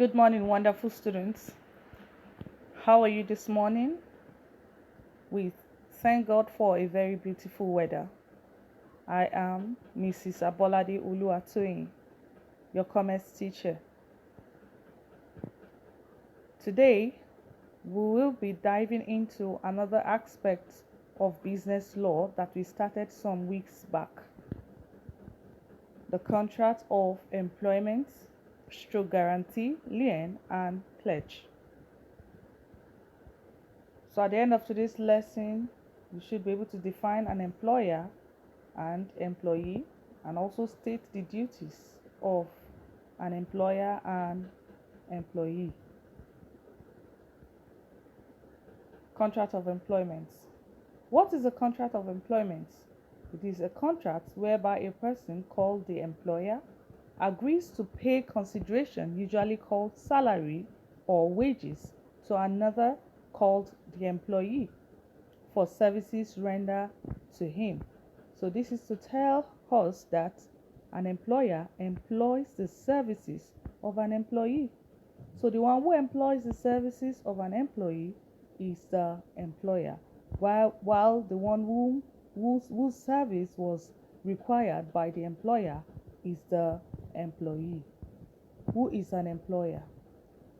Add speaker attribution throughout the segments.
Speaker 1: Good morning, wonderful students. How are you this morning? We thank God for a very beautiful weather. I am Mrs. Abolade Oluwatoyin, your commerce teacher. Today, we will be diving into another aspect of business law that we started some weeks back. The contract of employment, stroke guarantee, lien, and pledge. So at the end of today's lesson, you should be able to define an employer and employee and also state the duties of an employer and employee. Contract of employment. What is a contract of employment? It is a contract whereby a person called the employer agrees to pay consideration, usually called salary or wages, to another called the employee for services rendered to him. So this is to tell us that an employer employs the services of an employee. So the one who employs the services of an employee is the employer, while the one whose service was required by the employer is the employee. Who is an employer?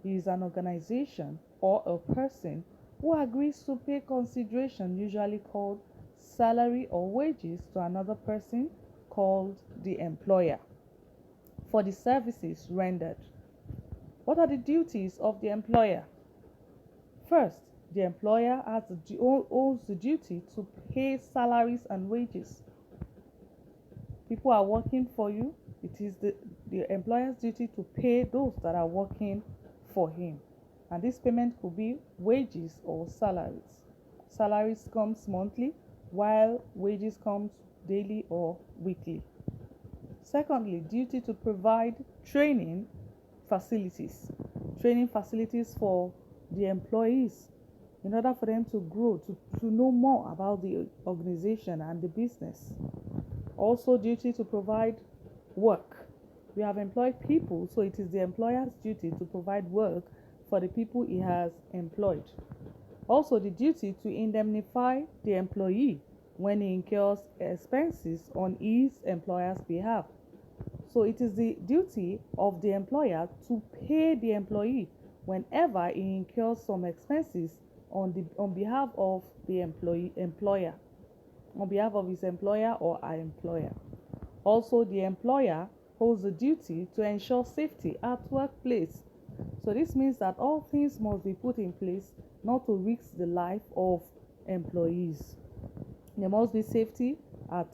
Speaker 1: He is an organization or a person who agrees to pay consideration, usually called salary or wages, to another person called the employer for the services rendered. What are the duties of the employer? First, the employer owes the duty to pay salaries and wages. People are working for you. It is the employer's duty to pay those that are working for him. And this payment could be wages or salaries. Salaries comes monthly, while wages comes daily or weekly. Secondly, duty to provide training facilities. Training facilities for the employees in order for them to grow, to know more about the organization and the business. Also, duty to provide work. We have employed people, so it is the employer's duty to provide work for the people he has employed. Also, the duty to indemnify the employee when he incurs expenses on his employer's behalf. So it is the duty of the employer to pay the employee whenever he incurs some expenses on behalf of the employer, on behalf of his employer or our employer. Also, the employer holds the duty to ensure safety at workplace. So this means that all things must be put in place not to risk the life of employees. There must be safety at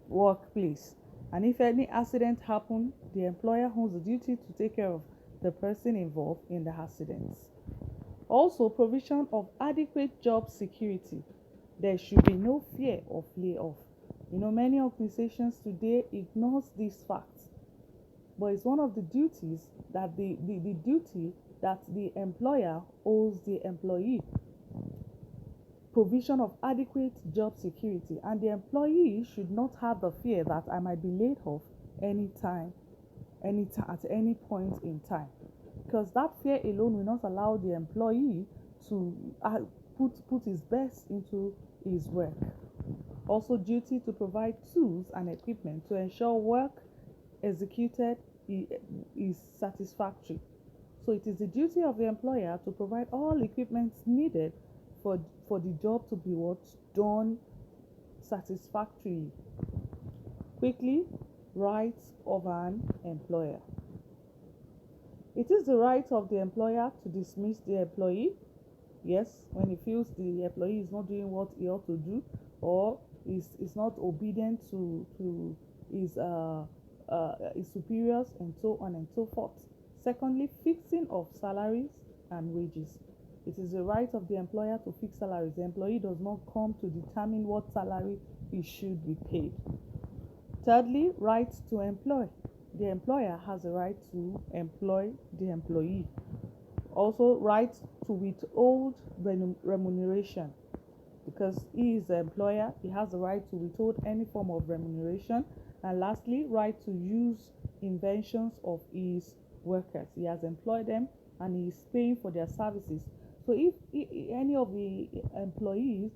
Speaker 1: workplace. And if any accident happens, the employer has the duty to take care of the person involved in the accidents. Also, provision of adequate job security. There should be no fear of layoff. Many organizations today ignores these facts, but it's one of the duties that the duty that the employer owes the employee. Provision of adequate job security, and the employee should not have the fear that I might be laid off anytime at any point in time, because that fear alone will not allow the employee to put his best into his work. Also, duty to provide tools and equipment to ensure work executed is satisfactory. So it is the duty of the employer to provide all equipment needed for the job to be done satisfactorily. Quickly, rights of an employer. It is the right of the employer to dismiss the employee. Yes, when he feels the employee is not doing what he ought to do, or is not obedient to his superiors, and so on and so forth. Secondly, fixing of salaries and wages. It is the right of the employer to fix salaries. The employee does not come to determine what salary he should be paid. Thirdly, right to employ. The employer has the right to employ the employee. Also, right to withhold remuneration. Because he is the employer, he has the right to withhold any form of remuneration. And lastly, right to use inventions of his workers. He has employed them and he is paying for their services. So if any of the employees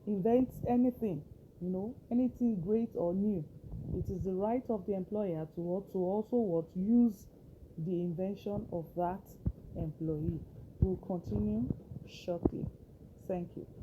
Speaker 1: invents anything, anything great or new, it is the right of the employer to also use the invention of that employee. We'll continue shortly. Thank you.